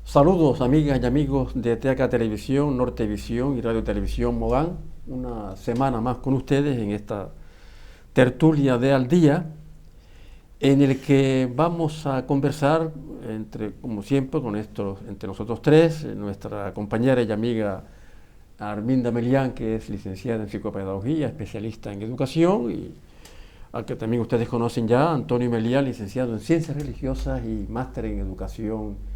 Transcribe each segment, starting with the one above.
Saludos amigas y amigos de TEACA Televisión, Nortevisión y Radio Televisión Mogán. Una semana más con ustedes en esta tertulia de Al Día, en el que vamos a conversar, como siempre, entre nosotros tres, nuestra compañera y amiga Arminda Melián, que es licenciada en Psicopedagogía, especialista en educación, y al que también ustedes conocen ya, Antonio Melián, licenciado en Ciencias Religiosas y máster en Educación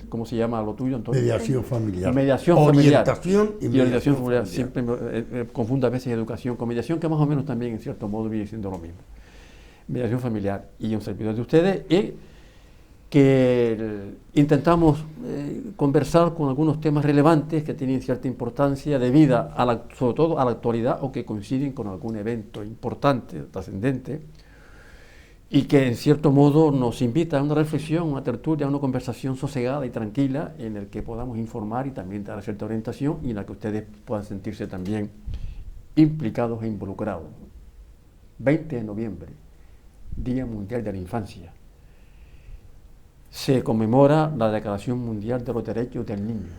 ¿cómo se llama lo tuyo, Antonio? Mediación familiar. Mediación orientación familiar. Y orientación familiar. Siempre confundo a veces educación con mediación, que más o menos también en cierto modo viene siendo lo mismo. Mediación familiar. Y un servidor de ustedes, y que intentamos conversar con algunos temas relevantes que tienen cierta importancia debida sobre todo a la actualidad, o que coinciden con algún evento importante, trascendente, y que en cierto modo nos invita a una reflexión, una tertulia, a una conversación sosegada y tranquila, en el que podamos informar y también dar cierta orientación, y en la que ustedes puedan sentirse también implicados e involucrados. 20 de noviembre, Día Mundial de la Infancia. Se conmemora la Declaración Mundial de los Derechos del Niño.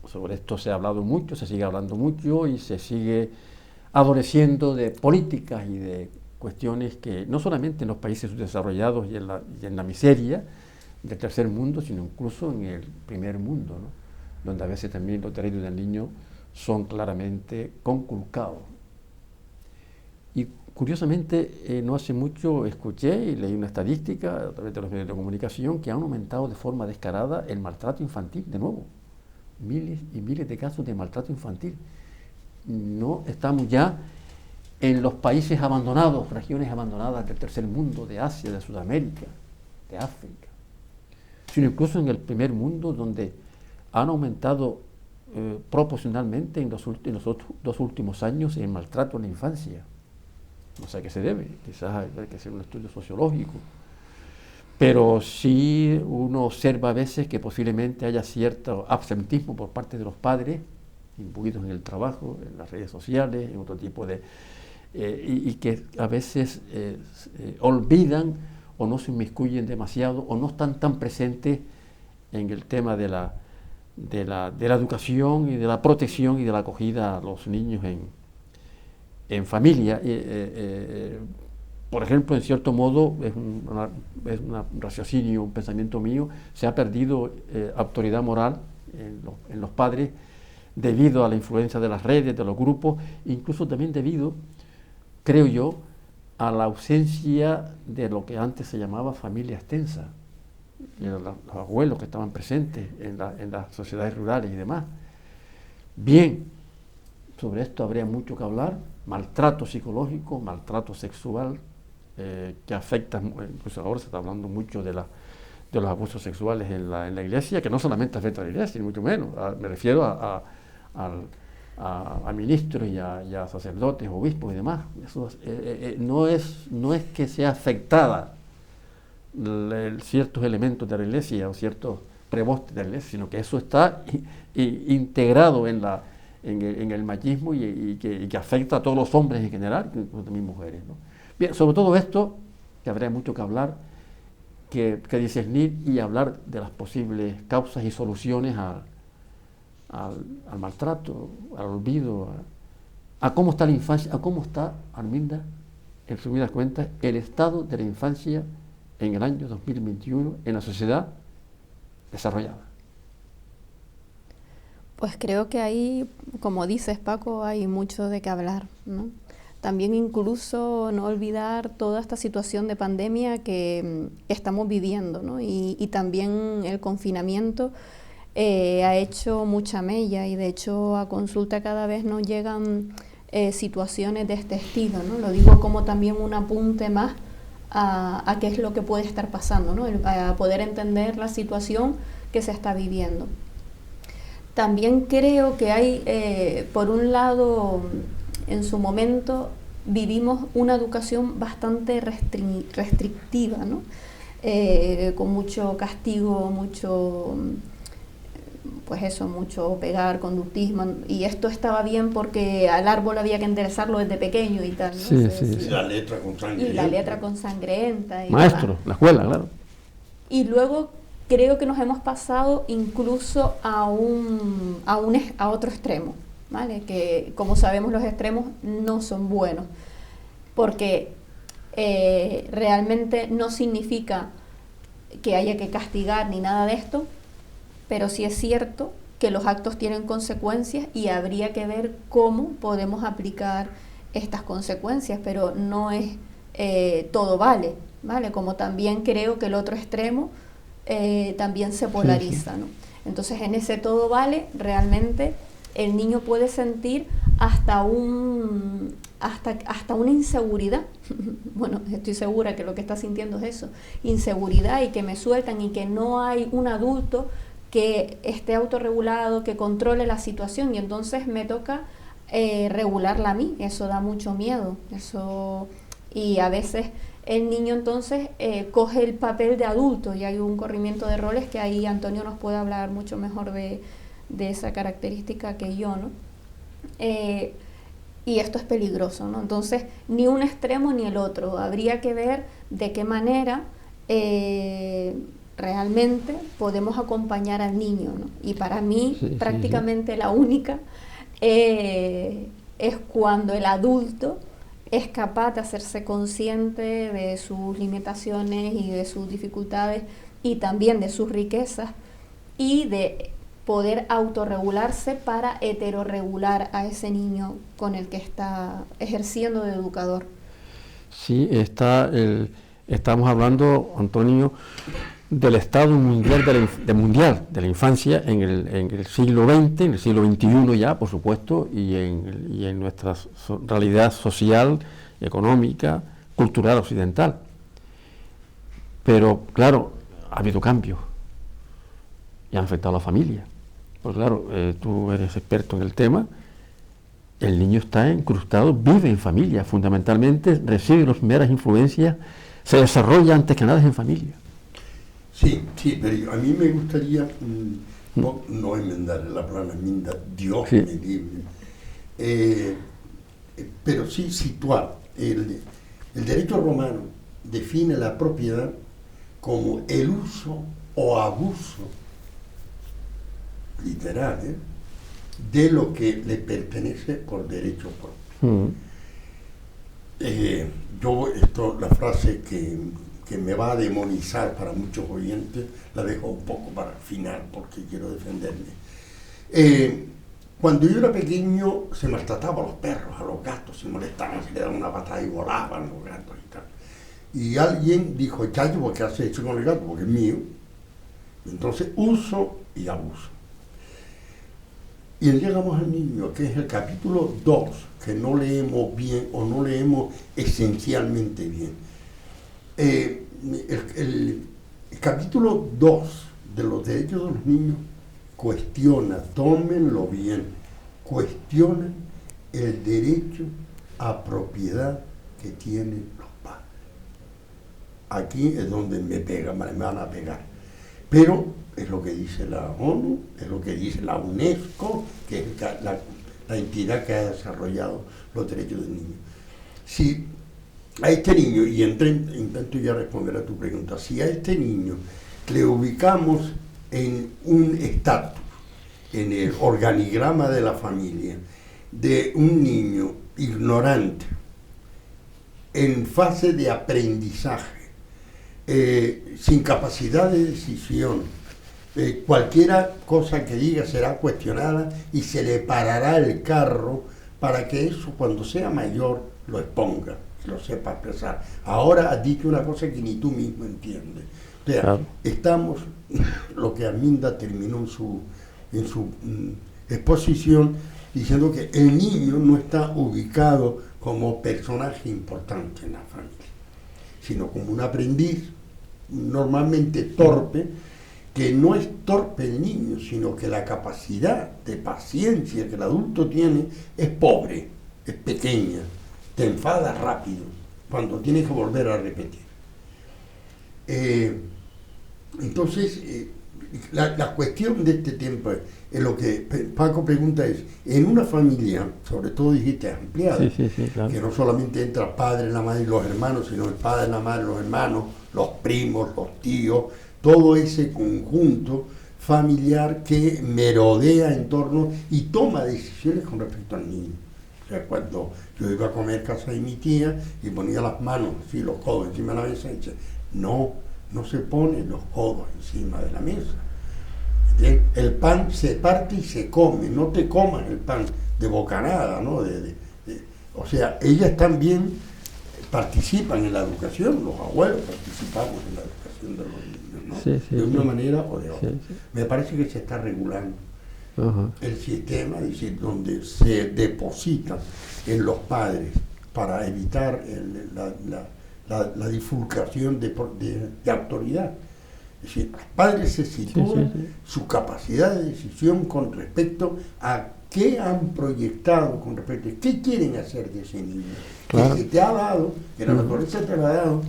Sobre esto se ha hablado mucho, se sigue hablando mucho, y se sigue adoleciendo de políticas y de cuestiones que no solamente en los países subdesarrollados y en la miseria del tercer mundo, sino incluso en el primer mundo, ¿no? Donde a veces también los derechos del niño son claramente conculcados. Y curiosamente, no hace mucho escuché y leí una estadística a través de los medios de comunicación que han aumentado de forma descarada el maltrato infantil, de nuevo. Miles y miles de casos de maltrato infantil. No estamos ya en los países abandonados, regiones abandonadas del tercer mundo, de Asia, de Sudamérica, de África, sino incluso en el primer mundo, donde han aumentado proporcionalmente en los dos últimos años el maltrato en la infancia. No sé a qué se debe, quizás hay que hacer un estudio sociológico, pero sí uno observa a veces que posiblemente haya cierto absentismo por parte de los padres, imbuidos en el trabajo, en las redes sociales, en otro tipo de... y que a veces olvidan o no se inmiscuyen demasiado o no están tan presentes en el tema de la educación y de la protección y de la acogida a los niños en familia. Por ejemplo, en cierto modo, es un raciocinio, un pensamiento mío, se ha perdido autoridad moral en los padres debido a la influencia de las redes, de los grupos, incluso también debido, creo yo, a la ausencia de lo que antes se llamaba familia extensa, los abuelos que estaban presentes en las sociedades rurales y demás. Bien, sobre esto habría mucho que hablar. Maltrato psicológico, maltrato sexual, que afecta, incluso ahora se está hablando mucho de los abusos sexuales en la iglesia, que no solamente afecta a la iglesia, ni mucho menos. Me refiero a ministros y a sacerdotes, obispos y demás. Eso no es que sea afectada ciertos elementos de la iglesia o ciertos prebostes de la iglesia, sino que eso está integrado en el machismo y que afecta a todos los hombres en general, incluso también mujeres, ¿no? Bien, sobre todo esto, que habría mucho que hablar, que discernir y hablar de las posibles causas y soluciones al maltrato, al olvido, a cómo está la infancia, a cómo está, Arminda, en resumidas cuentas, el estado de la infancia en el año 2021 en la sociedad desarrollada. Pues creo que ahí, como dices, Paco, hay mucho de qué hablar, ¿no? También incluso no olvidar toda esta situación de pandemia que estamos viviendo, ¿no? Y también el confinamiento ha hecho mucha mella, y de hecho a consulta cada vez nos llegan situaciones de este estilo, ¿no? Lo digo como también un apunte más a qué es lo que puede estar pasando, ¿no? A poder entender la situación que se está viviendo. También creo que hay, por un lado, en su momento vivimos una educación bastante restrictiva, ¿no? Con mucho castigo, mucho pegar, conductismo, y esto estaba bien porque al árbol había que enderezarlo desde pequeño y tal, ¿no? Sí. La letra con sangre. Y la letra con sangrienta. Maestro, la escuela, claro. Y luego creo que nos hemos pasado incluso a otro extremo, ¿vale? Que como sabemos los extremos no son buenos, porque realmente no significa que haya que castigar ni nada de esto, pero sí es cierto que los actos tienen consecuencias y habría que ver cómo podemos aplicar estas consecuencias, pero no es todo vale, ¿vale? Como también creo que el otro extremo también se polariza, ¿no? Entonces en ese todo vale realmente el niño puede sentir hasta una inseguridad. Bueno, estoy segura que lo que está sintiendo es eso, inseguridad, y que me sueltan y que no hay un adulto que esté autorregulado, que controle la situación, y entonces me toca regularla a mí. Eso da mucho miedo, y a veces el niño entonces coge el papel de adulto y hay un corrimiento de roles que ahí Antonio nos puede hablar mucho mejor de esa característica que yo, ¿no? Y esto es peligroso, ¿no? Entonces, ni un extremo ni el otro. Habría que ver de qué manera realmente podemos acompañar al niño, ¿no? Y para mí, prácticamente la única es cuando el adulto es capaz de hacerse consciente de sus limitaciones y de sus dificultades y también de sus riquezas, y de poder autorregularse para heterorregular a ese niño con el que está ejerciendo de educador. Sí, estamos hablando, Antonio, del estado mundial de la infancia en el siglo XX, en el siglo XXI ya, por supuesto, y en nuestra realidad social, económica, cultural, occidental. Pero, claro, ha habido cambios y han afectado a la familia. Pues claro, tú eres experto en el tema. El niño está incrustado, vive en familia, fundamentalmente recibe las primeras influencias, se desarrolla antes que nada en familia. Sí, pero a mí me gustaría no enmendar la palabra enmienda, Dios me libre, pero sí situar. El derecho romano define la propiedad como el uso o abuso literal de lo que le pertenece por derecho propio. La frase que me va a demonizar para muchos oyentes, la dejo un poco para el final porque quiero defenderme. Cuando yo era pequeño se maltrataba a los perros, a los gatos, se molestaban, se le daban una patada y volaban los gatos y tal. Y alguien dijo, chacho, ¿por qué hace eso con el gato? Porque es mío. Entonces, uso y abuso. Y llegamos al niño, que es el capítulo 2, que no leemos bien o no leemos esencialmente bien. El capítulo 2 de los derechos de los niños cuestiona, tómenlo bien, cuestiona el derecho a propiedad que tienen los padres. Aquí es donde me van a pegar. Pero es lo que dice la ONU, es lo que dice la UNESCO, que es la entidad que ha desarrollado los derechos del niño. Si a este niño, y intento ya responder a tu pregunta, si a este niño le ubicamos en un estatus, en el organigrama de la familia, de un niño ignorante, en fase de aprendizaje, sin capacidad de decisión, cualquier cosa que diga será cuestionada y se le parará el carro para que eso cuando sea mayor lo exponga, lo sepa expresar. Ahora has dicho una cosa que ni tú mismo entiendes. O sea, claro. Estamos, lo que Arminda terminó en su exposición, diciendo que el niño no está ubicado como personaje importante en la familia, sino como un aprendiz normalmente torpe, que no es torpe el niño, sino que la capacidad de paciencia que el adulto tiene es pobre, es pequeña, te enfada rápido cuando tienes que volver a repetir. Entonces, la cuestión de este tiempo es lo que Paco pregunta es, en una familia, sobre todo dijiste ampliada, claro, que no solamente entra el padre, la madre y los hermanos, sino el padre, la madre, los hermanos, los primos, los tíos, todo ese conjunto familiar que merodea en torno y toma decisiones con respecto al niño. O sea, cuando yo iba a comer casa de mi tía y ponía las manos, así, los codos encima de la mesa, y decía, no se ponen los codos encima de la mesa. ¿Entiendes? El pan se parte y se come, no te comas el pan de bocanada, ¿no? O sea, ellas también participan en la educación, los abuelos participamos en la educación de los niños, ¿no? Sí, de una manera o de otra. Sí. Me parece que se está regulando el sistema, es decir, donde se deposita en los padres para evitar la difulcación de autoridad. Es decir, los padres se sitúan su capacidad de decisión con respecto a qué han proyectado, con respecto a qué quieren hacer de ese niño. Claro. Que se te ha dado, que la naturaleza te lo ha dado,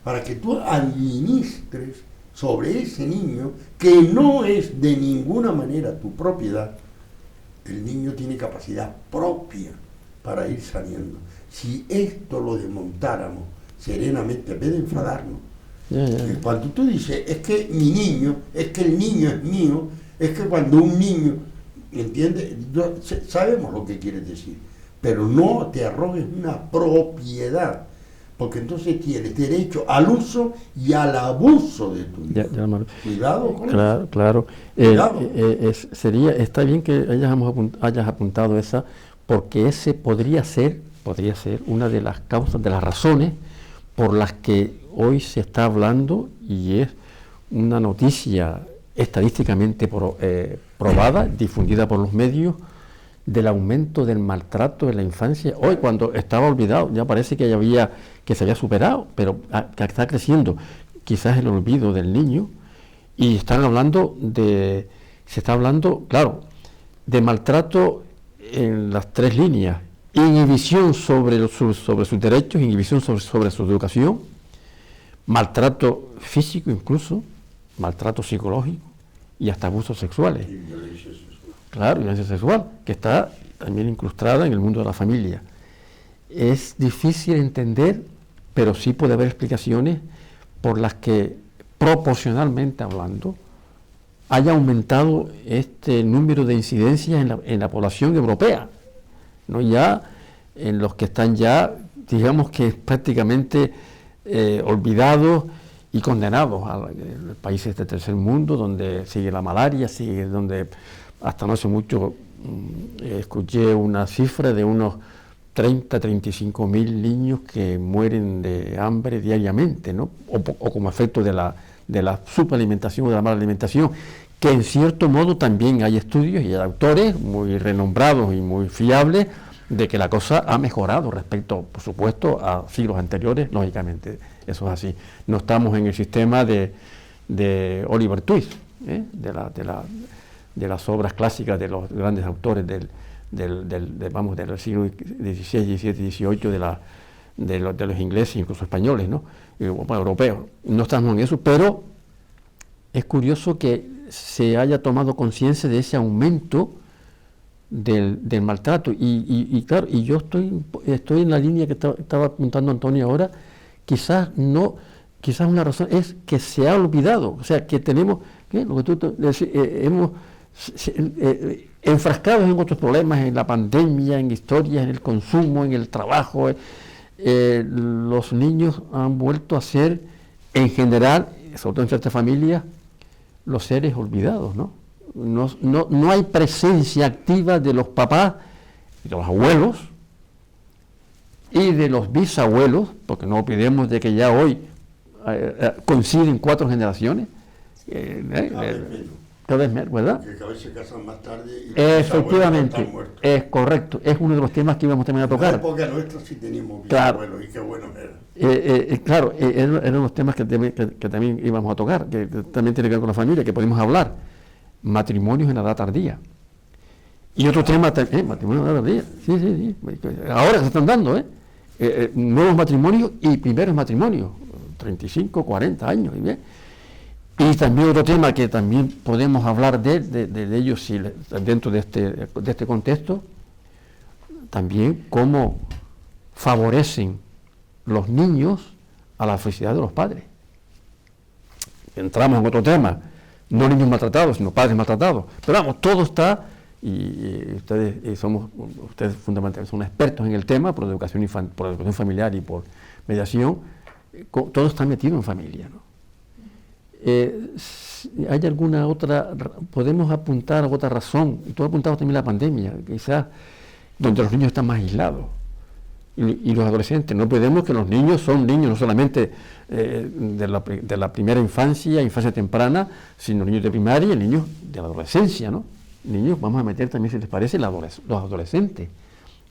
para que tú administres sobre ese niño, que no es de ninguna manera tu propiedad. El niño tiene capacidad propia para ir saliendo. Si esto lo desmontáramos serenamente, en vez de enfadarnos, cuando tú dices, es que mi niño, es que el niño es mío, es que cuando un niño, ¿entiendes? Sabemos lo que quieres decir, pero no te arrogues una propiedad, porque entonces tienes derecho al uso y al abuso de tu hijo. Cuidado con eso. Claro. Cuidado. Está bien que hayas apuntado esa, porque ese podría ser una de las causas, de las razones por las que hoy se está hablando, y es una noticia estadísticamente probada, difundida por los medios, del aumento del maltrato en la infancia. Hoy, cuando estaba olvidado, ya parece que se había superado, pero que está creciendo quizás el olvido del niño, y se está hablando, claro, de maltrato en las tres líneas: inhibición sobre sus derechos, inhibición sobre su educación, maltrato físico incluso, maltrato psicológico y hasta abusos sexuales. Y violencia sexual. Claro, violencia sexual, que está también incrustada en el mundo de la familia. Es difícil entender, pero sí puede haber explicaciones por las que, proporcionalmente hablando, haya aumentado este número de incidencias en la población europea, ¿no? Ya en los que están ya, digamos que prácticamente olvidados y condenados a países del tercer mundo, donde sigue la malaria, donde hasta no hace mucho escuché una cifra de unos 35 mil niños que mueren de hambre diariamente, ¿no? O como efecto de la superalimentación o de la mala alimentación, que en cierto modo también hay estudios y hay autores muy renombrados y muy fiables de que la cosa ha mejorado respecto, por supuesto, a siglos anteriores. Lógicamente, eso es así. No estamos en el sistema de Oliver Twist, de las obras clásicas de los grandes autores del siglo XVI, XVII, XVIII, de los ingleses, incluso españoles, ¿no? Europeos. No estamos en eso, pero es curioso que se haya tomado conciencia de ese aumento del maltrato, y claro, y yo estoy en la línea que estaba apuntando Antonio ahora. Quizás una razón es que se ha olvidado, o sea, que tenemos, lo que tú hemos enfrascados en otros problemas, en la pandemia, en historias, en el consumo, en el trabajo. Los niños han vuelto a ser, en general, sobre todo en ciertas familias, los seres olvidados, ¿no? No hay presencia activa de los papás, de los abuelos y de los bisabuelos, porque no olvidemos de que ya hoy coinciden 4 generaciones. Cada vez menos, ¿verdad? Que cada vez se casan más tarde y efectivamente, es correcto, es uno de los temas que íbamos también a tocar. En la época nuestra sí teníamos bisabuelos, y qué bueno era. Claro, eran los temas que también íbamos a tocar, que también tiene que ver con la familia, que podemos hablar. Matrimonios en la edad tardía. Y otro tema también, matrimonios en la edad tardía. Sí. Ahora se están dando, nuevos matrimonios y primeros matrimonios, 35, 40 años. Y también otro tema que también podemos hablar de ellos dentro de este contexto, también cómo favorecen los niños a la felicidad de los padres. entramos en otro tema, no niños maltratados, sino padres maltratados. Pero vamos, todo está, y ustedes ustedes fundamentalmente son expertos en el tema por educación familiar y por mediación, todo está metido en familia, ¿no? ¿Hay alguna otra, podemos apuntar a otra razón? Tú has apuntado también la pandemia, quizás donde los niños están más aislados y los adolescentes. No olvidemos que los niños son niños no solamente de la primera infancia temprana, sino niños de primaria y niños de la adolescencia, ¿no? Niños, vamos a meter también, si les parece, los adolescentes,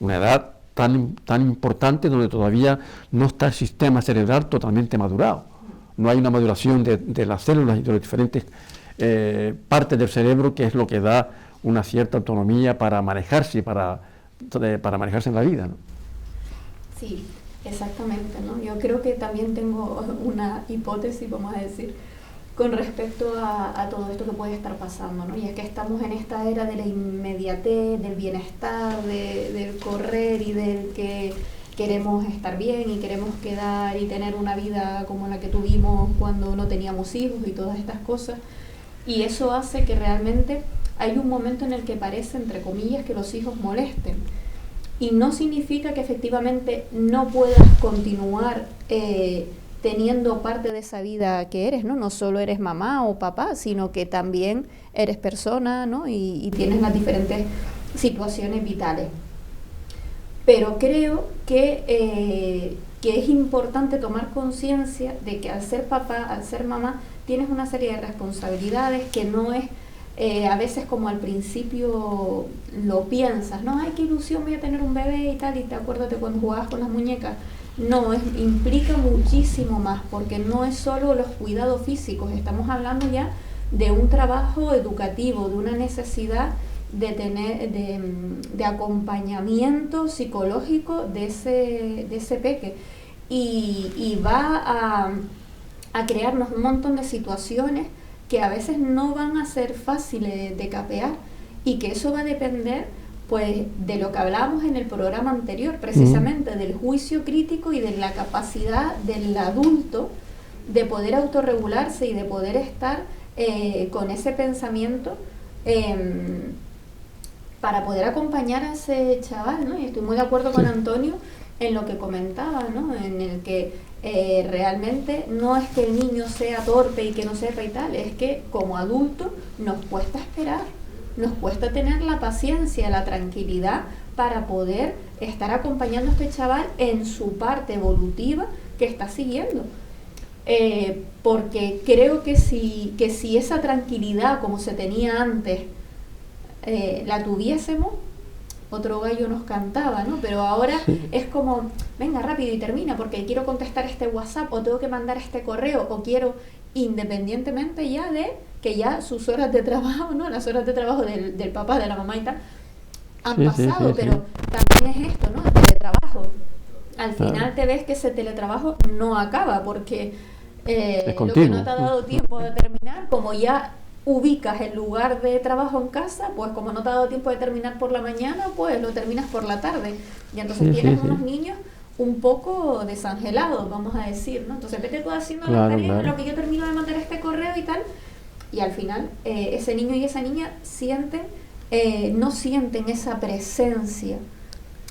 una edad tan importante donde todavía no está el sistema cerebral totalmente madurado. No hay una maduración de las células y de las diferentes partes del cerebro, que es lo que da una cierta autonomía para manejarse, para manejarse en la vida, ¿no? Sí, exactamente, ¿no? Yo creo que también tengo una hipótesis, vamos a decir, con respecto a todo esto que puede estar pasando, ¿no? Y es que estamos en esta era de la inmediatez, del bienestar, del correr y del que queremos estar bien y queremos quedar y tener una vida como la que tuvimos cuando no teníamos hijos y todas estas cosas. Y eso hace que realmente hay un momento en el que parece, entre comillas, que los hijos molesten. Y no significa que efectivamente no puedas continuar teniendo parte de esa vida que eres, ¿no? No solo eres mamá o papá, sino que también eres persona, ¿no? Y tienes las diferentes situaciones vitales. Pero creo que es importante tomar conciencia de que al ser papá, al ser mamá, tienes una serie de responsabilidades que no es a veces como al principio lo piensas, ¿no? Ay, qué ilusión, voy a tener un bebé y tal, y te acuerdas de cuando jugabas con las muñecas. No, implica muchísimo más, porque no es solo los cuidados físicos, estamos hablando ya de un trabajo educativo, de una necesidad de tener de acompañamiento psicológico de ese peque, y va a crearnos un montón de situaciones que a veces no van a ser fáciles de capear, y que eso va a depender pues de lo que hablábamos en el programa anterior, precisamente del juicio crítico y de la capacidad del adulto de poder autorregularse y de poder estar con ese pensamiento para poder acompañar a ese chaval, ¿no? Y estoy muy de acuerdo con Antonio en lo que comentaba, ¿no? En el que realmente no es que el niño sea torpe y que no sepa y tal, es que como adulto nos cuesta esperar, nos cuesta tener la paciencia, la tranquilidad para poder estar acompañando a este chaval en su parte evolutiva que está siguiendo. Porque creo que si esa tranquilidad como se tenía antes la tuviésemos, otro gallo nos cantaba, ¿no? Pero ahora es como, venga rápido y termina, porque quiero contestar este WhatsApp, o tengo que mandar este correo, o quiero, independientemente ya de que ya sus horas de trabajo, ¿no? Las horas de trabajo del papá, de la mamá y tal, han pasado, pero también es esto, ¿no? El teletrabajo. Al final te ves que ese teletrabajo no acaba, porque lo que no te ha dado tiempo de terminar, como ya ubicas el lugar de trabajo en casa, pues como no te ha dado tiempo de terminar por la mañana, pues lo terminas por la tarde, y entonces tienes unos niños un poco desangelados, vamos a decir, ¿no? Entonces vete tú haciendo las tareas, lo que yo termino de mandar este correo y tal, y al final ese niño y esa niña no sienten esa presencia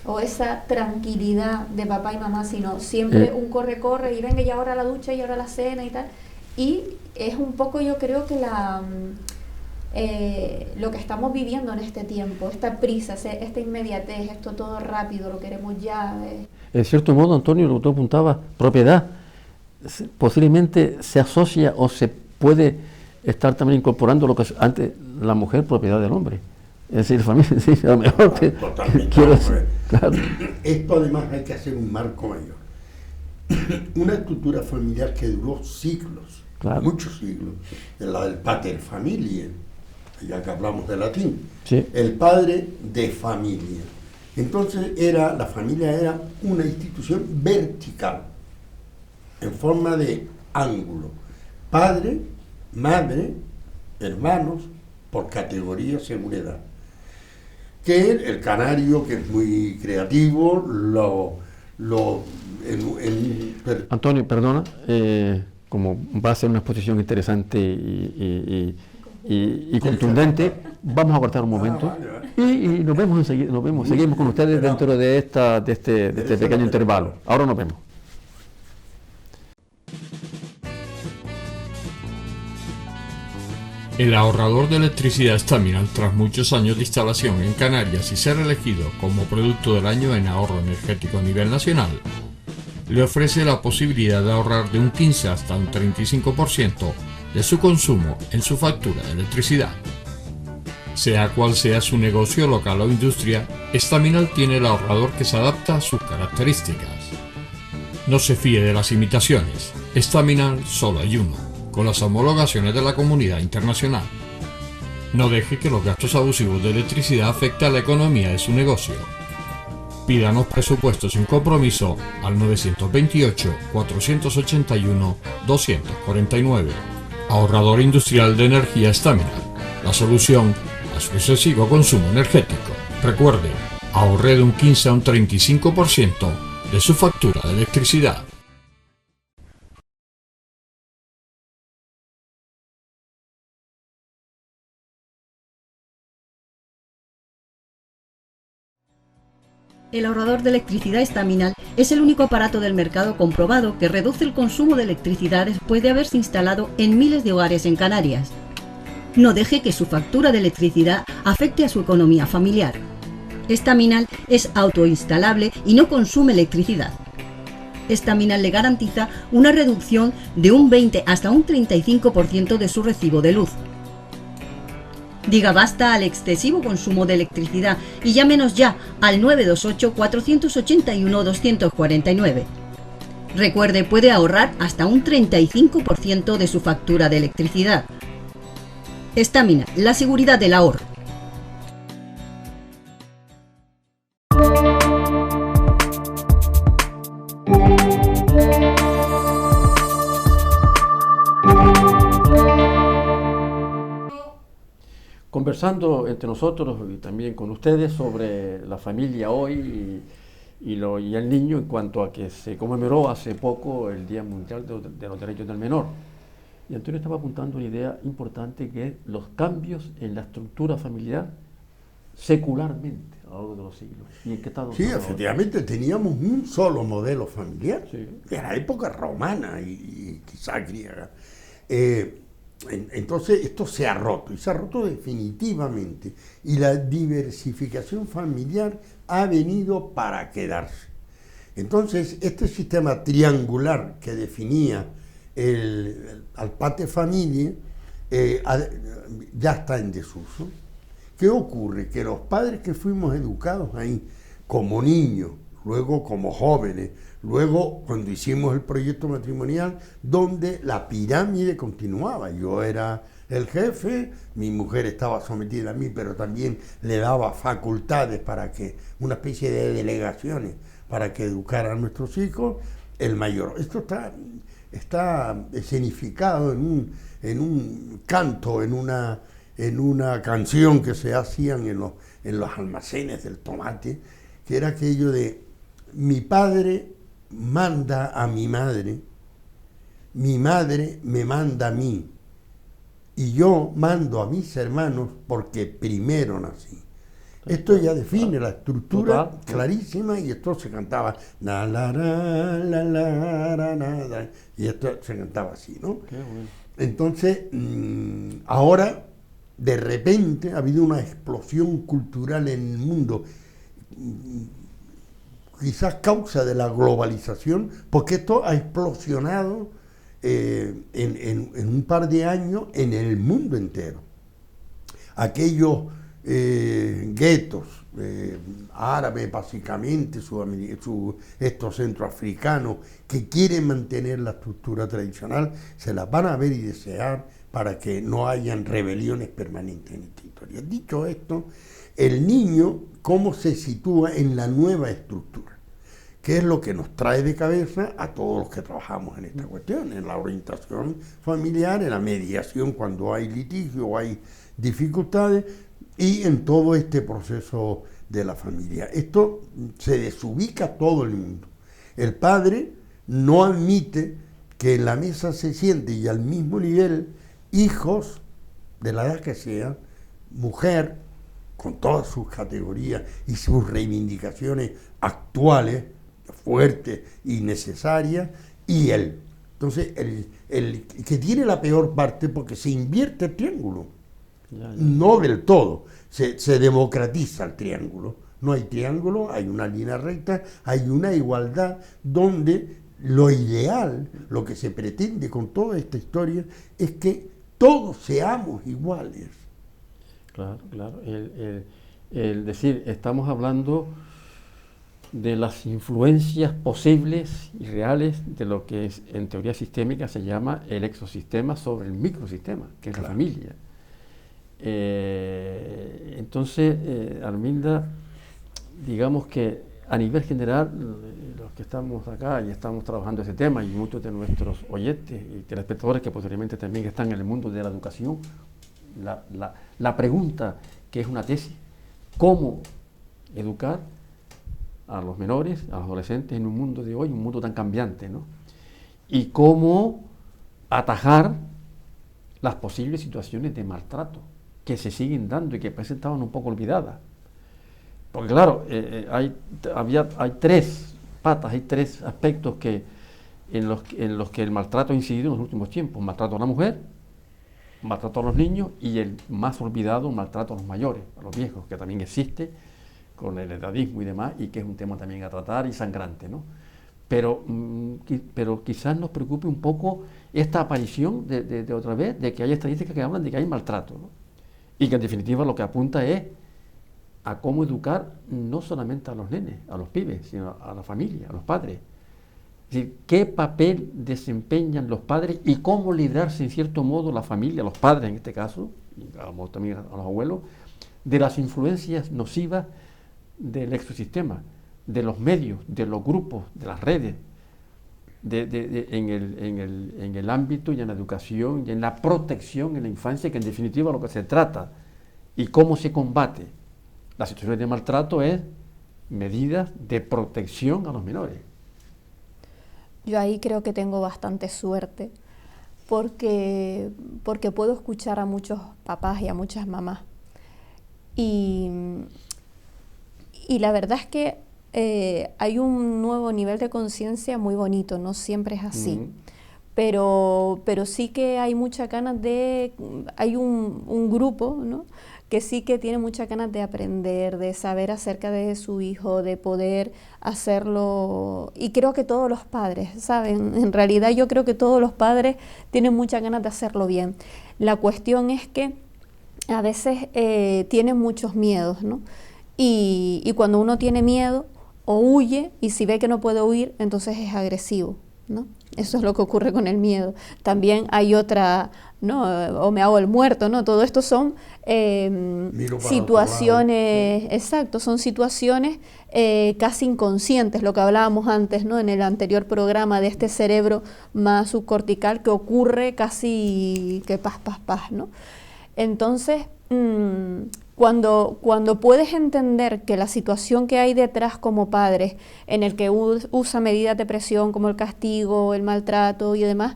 o esa tranquilidad de papá y mamá, sino siempre un corre y venga, y ahora la ducha y ahora la cena y tal. Y es un poco, yo creo que lo que estamos viviendo en este tiempo, esta prisa, esta inmediatez, esto todo rápido, lo queremos ya. En cierto modo, Antonio, lo que tú apuntabas, propiedad, posiblemente se asocia o se puede estar también incorporando lo que es antes la mujer, propiedad del hombre. Es decir, familia, sí, a lo mejor que quiero decir, claro. Esto además hay que hacer un marco mayor. Una estructura familiar que duró siglos, muchos siglos, es la del pater familiae, ya que hablamos de latín, el padre de familia. Entonces la familia era una institución vertical, en forma de ángulo. Padre, madre, hermanos, por categoría, según edad. Que el canario, que es muy creativo, Antonio, perdona, como va a ser una exposición interesante y contundente, vamos a cortar un momento y nos vemos enseguida, seguimos con ustedes dentro de este pequeño intervalo. Ahora nos vemos. El ahorrador de electricidad Staminal, tras muchos años de instalación en Canarias y ser elegido como producto del año en ahorro energético a nivel nacional, le ofrece la posibilidad de ahorrar de un 15 hasta un 35% de su consumo en su factura de electricidad. Sea cual sea su negocio local o industria, Staminal tiene el ahorrador que se adapta a sus características. No se fíe de las imitaciones, Staminal solo hay uno, con las homologaciones de la comunidad internacional. No deje que los gastos abusivos de electricidad afecten a la economía de su negocio. Pídanos presupuestos sin compromiso al 928-481-249. Ahorrador industrial de energía Staminal, la solución a su excesivo consumo energético. Recuerde, ahorre de un 15 a un 35% de su factura de electricidad. El ahorrador de electricidad Staminal es el único aparato del mercado comprobado que reduce el consumo de electricidad después de haberse instalado en miles de hogares en Canarias. No deje que su factura de electricidad afecte a su economía familiar. Staminal es autoinstalable y no consume electricidad. Staminal le garantiza una reducción de un 20 hasta un 35% de su recibo de luz. Diga basta al excesivo consumo de electricidad y llámenos ya al 928-481-249. Recuerde, puede ahorrar hasta un 35% de su factura de electricidad. Staminal, la seguridad del ahorro. Conversando entre nosotros y también con ustedes sobre la familia hoy y el niño, en cuanto a que se conmemoró hace poco el Día Mundial de los Derechos del Menor. Y Antonio estaba apuntando una idea importante, que es los cambios en la estructura familiar secularmente a lo largo de los siglos. ¿Y en qué estado? Sí, efectivamente teníamos un solo modelo familiar, sí, de la época romana y quizás griega. Entonces esto se ha roto, y se ha roto definitivamente, y la diversificación familiar ha venido para quedarse. Entonces este sistema triangular que definía al pater familiae ya está en desuso. ¿Qué ocurre? Que los padres que fuimos educados ahí como niños, luego como jóvenes, luego cuando hicimos el proyecto matrimonial, donde la pirámide continuaba. Yo era el jefe, mi mujer estaba sometida a mí, pero también le daba facultades para que, una especie de delegaciones, para que educara a nuestros hijos, el mayor. Esto está escenificado en un canto, en una canción que se hacían en los almacenes del tomate, que era aquello de: mi padre manda a mi madre me manda a mí, y yo mando a mis hermanos porque primero nací. Esto ya define la estructura clarísima, y esto se cantaba la la la la la la, y esto se cantaba así, ¿no? Qué bueno. Entonces, ahora de repente ha habido una explosión cultural en el mundo, quizás causa de la globalización, porque esto ha explosionado en un par de años en el mundo entero. Aquellos guetos árabes, básicamente, estos centroafricanos, que quieren mantener la estructura tradicional, se las van a ver y desear para que no hayan rebeliones permanentes en esta historia. Dicho esto, el niño, ¿cómo se sitúa en la nueva estructura? ¿Qué es lo que nos trae de cabeza a todos los que trabajamos en esta cuestión? En la orientación familiar, en la mediación cuando hay litigio o hay dificultades, y en todo este proceso de la familia. Esto se desubica todo el mundo. El padre no admite que en la mesa se siente y al mismo nivel hijos de la edad que sea, mujer, con todas sus categorías y sus reivindicaciones actuales, fuertes y necesarias, y él. Entonces, el que tiene la peor parte porque se invierte el triángulo, no del todo, se democratiza el triángulo. No hay triángulo, hay una línea recta, hay una igualdad donde lo ideal, lo que se pretende con toda esta historia, es que todos seamos iguales. Claro, claro. El decir, estamos hablando de las influencias posibles y reales de lo que es, en teoría sistémica se llama el exosistema sobre el microsistema, que es la familia. Entonces, Arminda, digamos que a nivel general, los que estamos acá y estamos trabajando ese tema, y muchos de nuestros oyentes y telespectadores que posteriormente también están en el mundo de la educación, la pregunta, que es una tesis, ¿cómo educar a los menores, a los adolescentes en un mundo de hoy, un mundo tan cambiante, ¿no? Y cómo atajar las posibles situaciones de maltrato que se siguen dando y que parece estaban un poco olvidadas. Porque claro, hay tres patas, hay tres aspectos en los que el maltrato ha incidido en los últimos tiempos: maltrato a la mujer, maltrato a los niños y el más olvidado, maltrato a los mayores, a los viejos, que también existe con el edadismo y demás, y que es un tema también a tratar y sangrante, ¿no? Pero quizás nos preocupe un poco esta aparición de otra vez, de que hay estadísticas que hablan de que hay maltrato, ¿no? Y que en definitiva lo que apunta es a cómo educar no solamente a los nenes, a los pibes, sino a la familia, a los padres. Es decir, qué papel desempeñan los padres y cómo librarse en cierto modo la familia, los padres en este caso, y también a los abuelos, de las influencias nocivas del exosistema, de los medios, de los grupos, de las redes, en el ámbito y en la educación y en la protección en la infancia, que en definitiva lo que se trata y cómo se combate las situaciones de maltrato es medidas de protección a los menores. Yo ahí creo que tengo bastante suerte porque puedo escuchar a muchos papás y a muchas mamás. Y la verdad es que hay un nuevo nivel de conciencia muy bonito, no siempre es así. Pero sí que hay muchas ganas hay un grupo, ¿no?, que sí que tiene muchas ganas de aprender, de saber acerca de su hijo, de poder hacerlo. Y creo que todos los padres, ¿saben? En realidad yo creo que todos los padres tienen muchas ganas de hacerlo bien. La cuestión es que a veces tienen muchos miedos, ¿no? Y cuando uno tiene miedo, o huye, y si ve que no puede huir, entonces es agresivo, ¿no? Eso es lo que ocurre con el miedo. También hay otra, ¿no?, o me hago el muerto, ¿no? Todo esto son situaciones, exacto, son situaciones casi inconscientes, lo que hablábamos antes, ¿no?, en el anterior programa, de este cerebro más subcortical que ocurre casi que paz, ¿no? Entonces, cuando puedes entender que la situación que hay detrás como padres, en el que usa medidas de presión como el castigo, el maltrato y demás,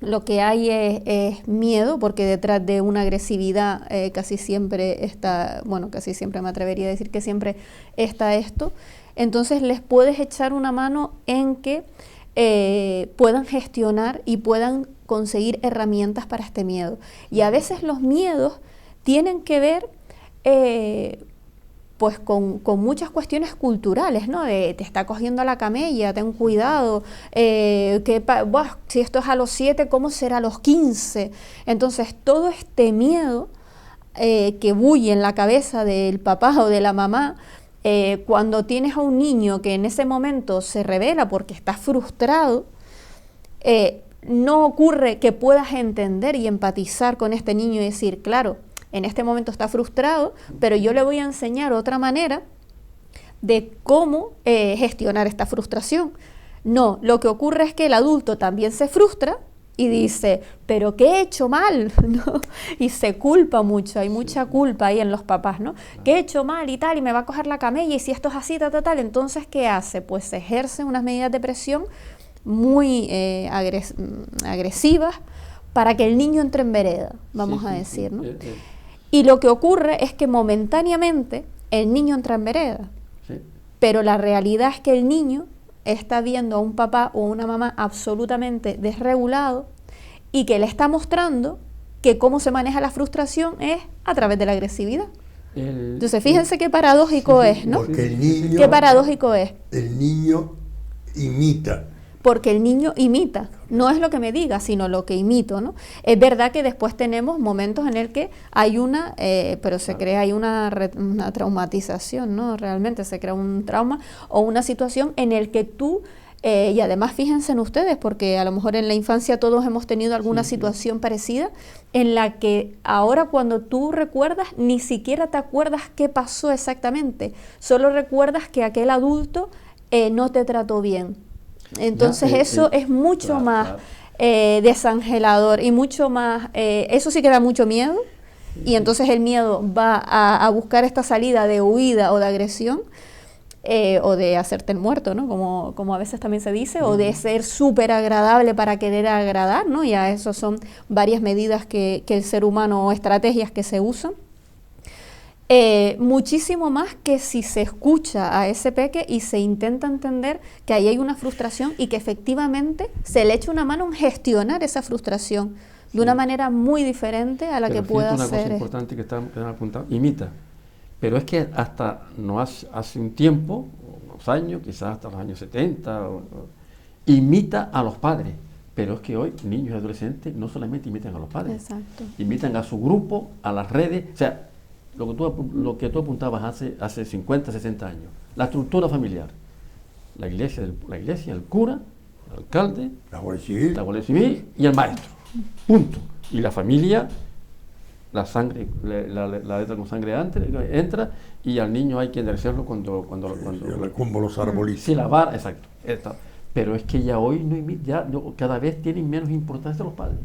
lo que hay es miedo, porque detrás de una agresividad casi siempre está, bueno, casi siempre me atrevería a decir que siempre está esto. Entonces les puedes echar una mano en que puedan gestionar y puedan conseguir herramientas para este miedo. Y a veces los miedos tienen que ver pues con muchas cuestiones culturales, ¿no? Te está cogiendo la camella, ten cuidado, si esto es a los 7, ¿cómo será a los 15? Entonces todo este miedo que bulle en la cabeza del papá o de la mamá, cuando tienes a un niño que en ese momento se revela porque está frustrado, no ocurre que puedas entender y empatizar con este niño y decir, claro, en este momento está frustrado, pero yo le voy a enseñar otra manera de cómo gestionar esta frustración. No, lo que ocurre es que el adulto también se frustra y dice, ¿pero qué he hecho mal? ¿No? Y se culpa mucho, hay mucha culpa ahí en los papás, ¿no? ¿Qué he hecho mal y tal? Y me va a coger la camella, y si esto es así, tal. Entonces, ¿qué hace? Pues ejerce unas medidas de presión muy agresivas para que el niño entre en vereda, vamos a decir, ¿no? Y lo que ocurre es que momentáneamente el niño entra en vereda, pero la realidad es que el niño está viendo a un papá o una mamá absolutamente desregulado y que le está mostrando que cómo se maneja la frustración es a través de la agresividad. Entonces, fíjense qué paradójico es, ¿no? Porque el niño, qué paradójico es. El niño imita. Porque el niño imita, no es lo que me diga, sino lo que imito, ¿no? Es verdad que después tenemos momentos en el que hay pero se crea ahí una traumatización, ¿no? Realmente se crea un trauma o una situación en el que tú, y además fíjense en ustedes, porque a lo mejor en la infancia todos hemos tenido alguna situación parecida, en la que ahora cuando tú recuerdas, ni siquiera te acuerdas qué pasó exactamente, solo recuerdas que aquel adulto no te trató bien. Entonces eso es mucho más desangelador y mucho más, eso sí que da mucho miedo, y entonces el miedo va a buscar esta salida de huida o de agresión, o de hacerte el muerto, ¿no? Como a veces también se dice, o de ser súper agradable para querer agradar, ¿no? Y a eso son varias medidas que el ser humano, o estrategias que se usan. Muchísimo más que si se escucha a ese peque y se intenta entender que ahí hay una frustración y que efectivamente se le echa una mano en gestionar esa frustración de una manera muy diferente a la que pueda una hacer. Cosa importante que están apuntando, imita. Pero es que hasta no hace un tiempo, unos años, quizás hasta los años 70, imita a los padres. Pero es que hoy niños y adolescentes no solamente imitan a los padres, Exacto. imitan a su grupo, a las redes, o sea, lo que tú apuntabas hace 50, 60 años, la estructura familiar, la iglesia, el cura, el alcalde, la Guardia Civil y el maestro, punto. Y la familia, la sangre, la letra con sangre entra, y al niño hay que enderezarlo cuando como los arbolitos. Sí, la vara, exacto. Pero es que ya hoy cada vez tienen menos importancia los padres.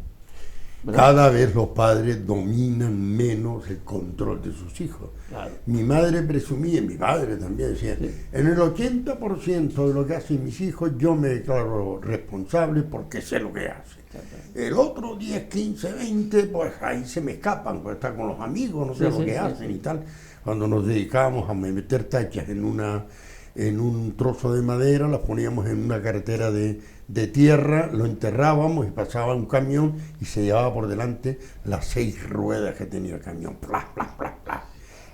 ¿Verdad? Cada vez los padres dominan menos el control de sus hijos. Claro. Mi madre presumía, mi padre también decía, en el 80% de lo que hacen mis hijos yo me declaro responsable porque sé lo que hacen. El otro 10, 15, 20, pues ahí se me escapan, pues están con los amigos, no sé lo que hacen y tal. Cuando nos dedicábamos a meter tachas en un trozo de madera, las poníamos en una carretera de tierra, lo enterrábamos y pasaba un camión y se llevaba por delante las 6 ruedas que tenía el camión, plas, plas, plas, plas.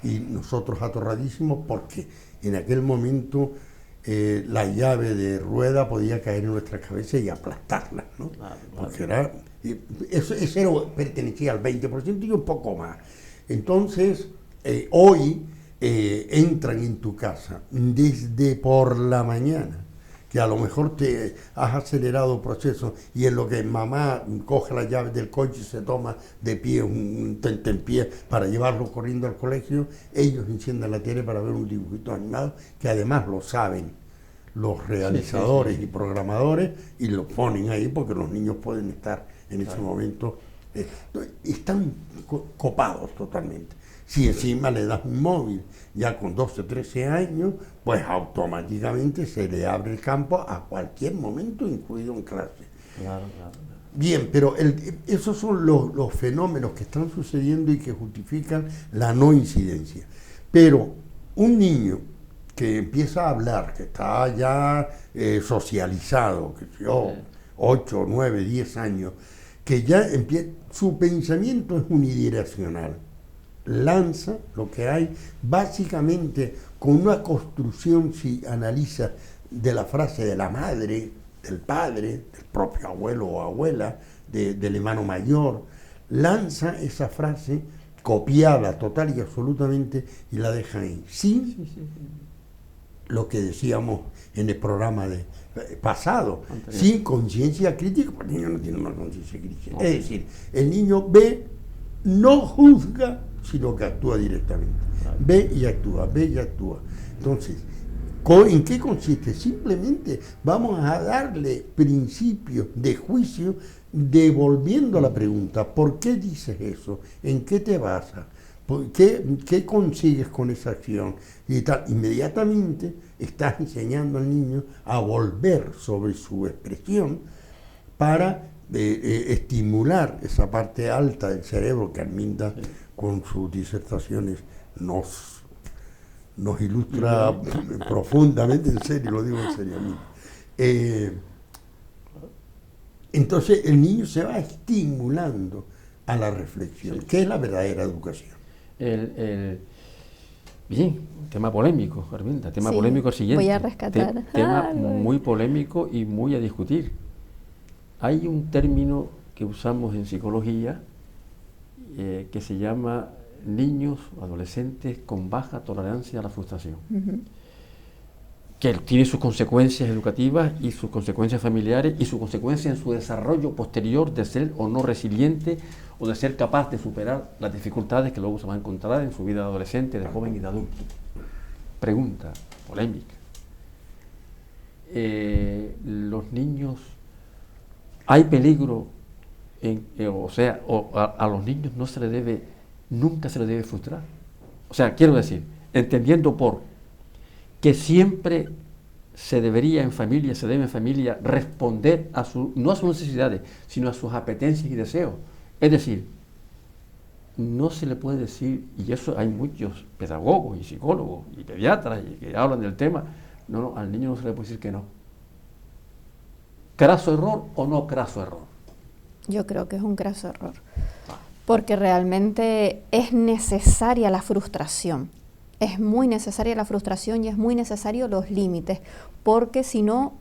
Y nosotros atorradísimos porque en aquel momento la llave de rueda podía caer en nuestra cabeza y aplastarla, ¿no? Claro. Porque eso pertenecía al 20% y un poco más. Entonces, hoy entran en tu casa desde por la mañana, que a lo mejor te has acelerado proceso y en lo que mamá coge la llave del coche y se toma de pie un tentempié para llevarlo corriendo al colegio, ellos encienden la tele para ver un dibujito animado que además lo saben los realizadores y programadores y lo ponen ahí porque los niños pueden estar en ese momento, están copados totalmente. Si encima le das un móvil ya con 12 o 13 años, pues automáticamente se le abre el campo a cualquier momento, incluido en clase. Claro. Bien, pero esos son los fenómenos que están sucediendo y que justifican la no incidencia. Pero un niño que empieza a hablar, que está ya socializado, que yo, 8, 9, 10 años, que ya su pensamiento es unidireccional. Lanza lo que hay básicamente con una construcción, si analiza, de la frase de la madre, del padre, del propio abuelo o abuela, del hermano mayor, lanza esa frase copiada total y absolutamente y la deja ahí, sin lo que decíamos en el programa pasado, sin conciencia crítica, porque el niño no tiene una conciencia crítica. Es decir, el niño ve, no juzga, sino que actúa directamente. Ve y actúa. Entonces, ¿en qué consiste? Simplemente vamos a darle principios de juicio devolviendo la pregunta, ¿por qué dices eso? ¿En qué te basas? ¿Qué consigues con esa acción? Y tal, inmediatamente estás enseñando al niño a volver sobre su expresión para estimular esa parte alta del cerebro que Arminda con sus disertaciones nos ilustra profundamente, en serio, lo digo en serio. Entonces el niño se va estimulando a la reflexión, que es la verdadera educación. Bien, tema polémico, Arminda, tema polémico el siguiente. Voy a rescatar. Tema muy polémico y muy a discutir. Hay un término que usamos en psicología que se llama niños, adolescentes con baja tolerancia a la frustración, que tiene sus consecuencias educativas y sus consecuencias familiares y sus consecuencias en su desarrollo posterior de ser o no resiliente o de ser capaz de superar las dificultades que luego se va a encontrar en su vida de adolescente, de joven y de adulto. Pregunta polémica. Los niños, ¿hay peligro? A los niños nunca se les debe frustrar. O sea, quiero decir, entendiendo por que siempre se debe en familia responder no a sus necesidades, sino a sus apetencias y deseos. Es decir, no se le puede decir, y eso hay muchos pedagogos y psicólogos y pediatras que hablan del tema, no, al niño no se le puede decir que no. ¿Craso error o no craso error? Yo creo que es un craso error, porque realmente es necesaria la frustración. Es muy necesaria la frustración y es muy necesario los límites, porque si no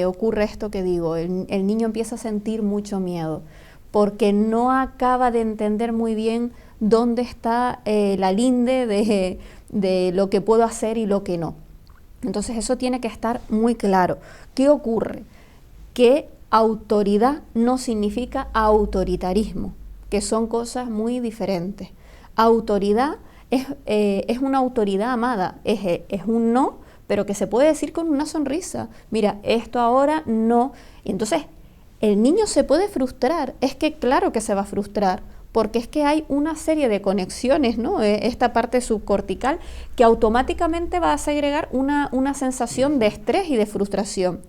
ocurre esto que digo, el niño empieza a sentir mucho miedo, porque no acaba de entender muy bien dónde está la linde de lo que puedo hacer y lo que no. Entonces eso tiene que estar muy claro. ¿Qué ocurre? Que autoridad no significa autoritarismo, que son cosas muy diferentes. Autoridad es una autoridad amada, es un no, pero que se puede decir con una sonrisa. Mira, esto ahora no. Y entonces, el niño se puede frustrar, es que claro que se va a frustrar, porque es que hay una serie de conexiones, ¿no? Esta parte subcortical que automáticamente va a segregar una sensación de estrés y de frustración.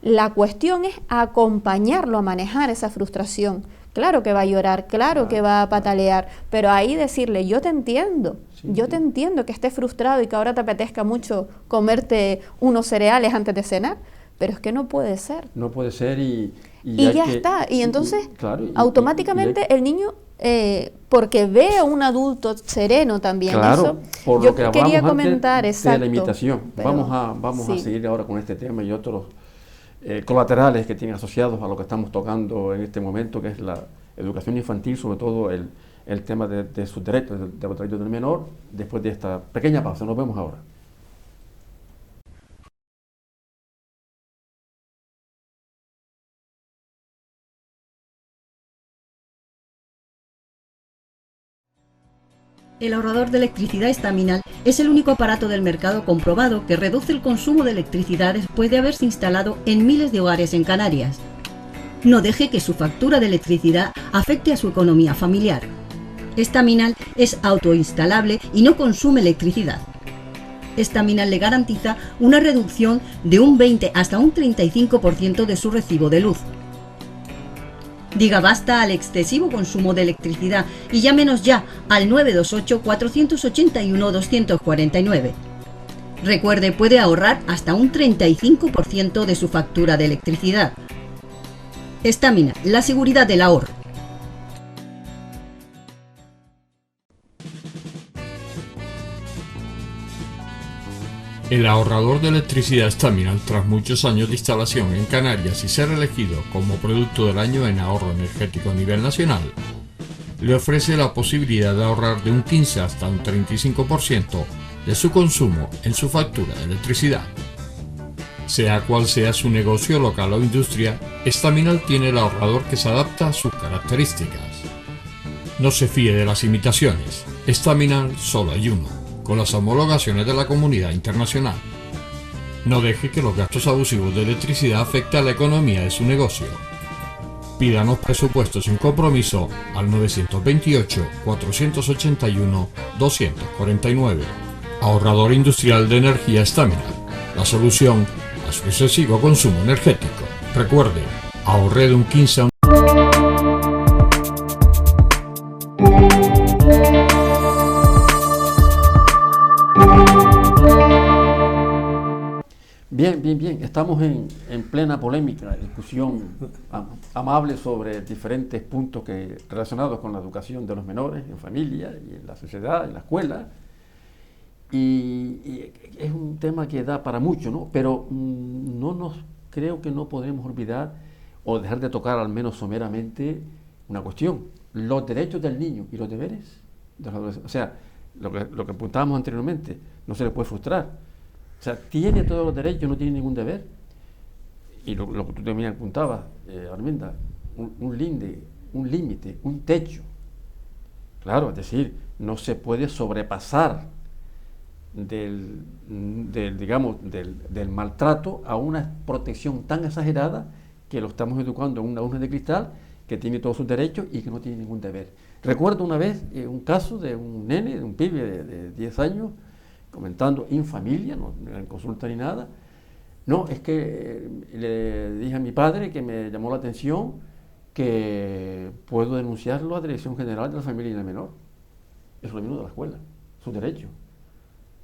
La cuestión es acompañarlo a manejar esa frustración. Claro que va a llorar, claro que va a patalear, pero ahí decirle, yo te entiendo que estés frustrado y que ahora te apetezca mucho comerte unos cereales antes de cenar, pero es que no puede ser. No puede ser y ya está. Y entonces, automáticamente el niño, porque ve a un adulto sereno también. Claro, eso, por yo lo que quería comentar, de la imitación. Vamos a seguir ahora con este tema y otros colaterales que tienen asociados a lo que estamos tocando en este momento, que es la educación infantil, sobre todo el tema de sus derechos, de los derechos del menor, después de esta pequeña pausa. Nos vemos ahora. El ahorrador de electricidad estaminal es el único aparato del mercado comprobado que reduce el consumo de electricidad después de haberse instalado en miles de hogares en Canarias. No deje que su factura de electricidad afecte a su economía familiar. Estaminal es autoinstalable y no consume electricidad. Estaminal le garantiza una reducción de un 20 hasta un 35% de su recibo de luz. Diga basta al excesivo consumo de electricidad y llámenos ya al 928-481-249. Recuerde, puede ahorrar hasta un 35% de su factura de electricidad. Estaminal, la seguridad del ahorro. El ahorrador de electricidad Estaminal, tras muchos años de instalación en Canarias y ser elegido como producto del año en ahorro energético a nivel nacional, le ofrece la posibilidad de ahorrar de un 15 hasta un 35% de su consumo en su factura de electricidad. Sea cual sea su negocio local o industria, Estaminal tiene el ahorrador que se adapta a sus características. No se fíe de las imitaciones, Estaminal solo hay uno, con las homologaciones de la comunidad internacional. No deje que los gastos abusivos de electricidad afecten a la economía de su negocio. Pídanos presupuestos sin compromiso al 928-481-249. Ahorrador industrial de energía Staminal, la solución a su excesivo consumo energético. Recuerde, ahorre de un 15 a un... Bien. Estamos en plena polémica, discusión amable sobre diferentes puntos relacionados con la educación de los menores en familia y en la sociedad, en la escuela. Y es un tema que da para mucho, ¿no? Pero creo que no podemos olvidar o dejar de tocar al menos someramente una cuestión: los derechos del niño y los deberes de los adolescentes. O sea, lo que apuntábamos anteriormente, no se le puede frustrar. O sea, tiene todos los derechos, no tiene ningún deber. Y lo que tú también apuntabas, Arminda, un límite, un techo. Claro, es decir, no se puede sobrepasar del maltrato a una protección tan exagerada que lo estamos educando en una urna de cristal que tiene todos sus derechos y que no tiene ningún deber. Recuerdo una vez un caso de un nene, de un pibe de 10 años, comentando en familia, no en consulta ni nada. No, es que le dije a mi padre, que me llamó la atención, que puedo denunciarlo a Dirección General de la Familia y del Menor. Eso es lo mismo de la escuela, su derecho.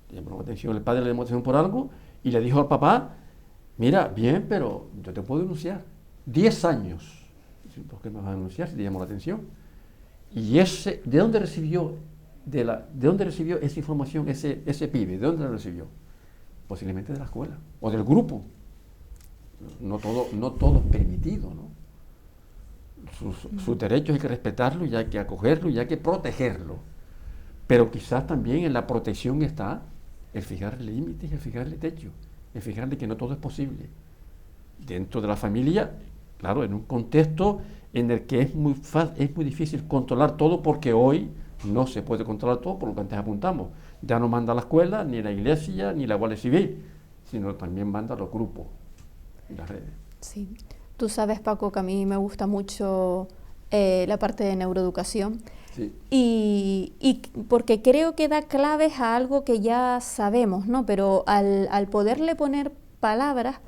Le llamó la atención, el padre le llamó la atención por algo y le dijo al papá: mira, bien, pero yo te puedo denunciar. 10 años. ¿Por qué me vas a denunciar si te llamó la atención? Y ¿de dónde recibió esa información ese pibe? ¿De dónde la recibió? Posiblemente de la escuela o del grupo. No todo es permitido, ¿no? Sus derechos hay que respetarlos y hay que acogerlos y hay que protegerlos. Pero quizás también en la protección está el fijarle límites, el fijarle techo, el fijarle que no todo es posible. Dentro de la familia, claro, en un contexto en el que es muy difícil controlar todo, porque hoy no se puede controlar todo, por lo que antes apuntamos. Ya no manda la escuela, ni la iglesia, ni la Guardia Civil, sino también manda los grupos y las redes. Sí. Tú sabes, Paco, que a mí me gusta mucho la parte de neuroeducación. Sí. Y porque creo que da claves a algo que ya sabemos, ¿no? Pero al poderle poner palabras,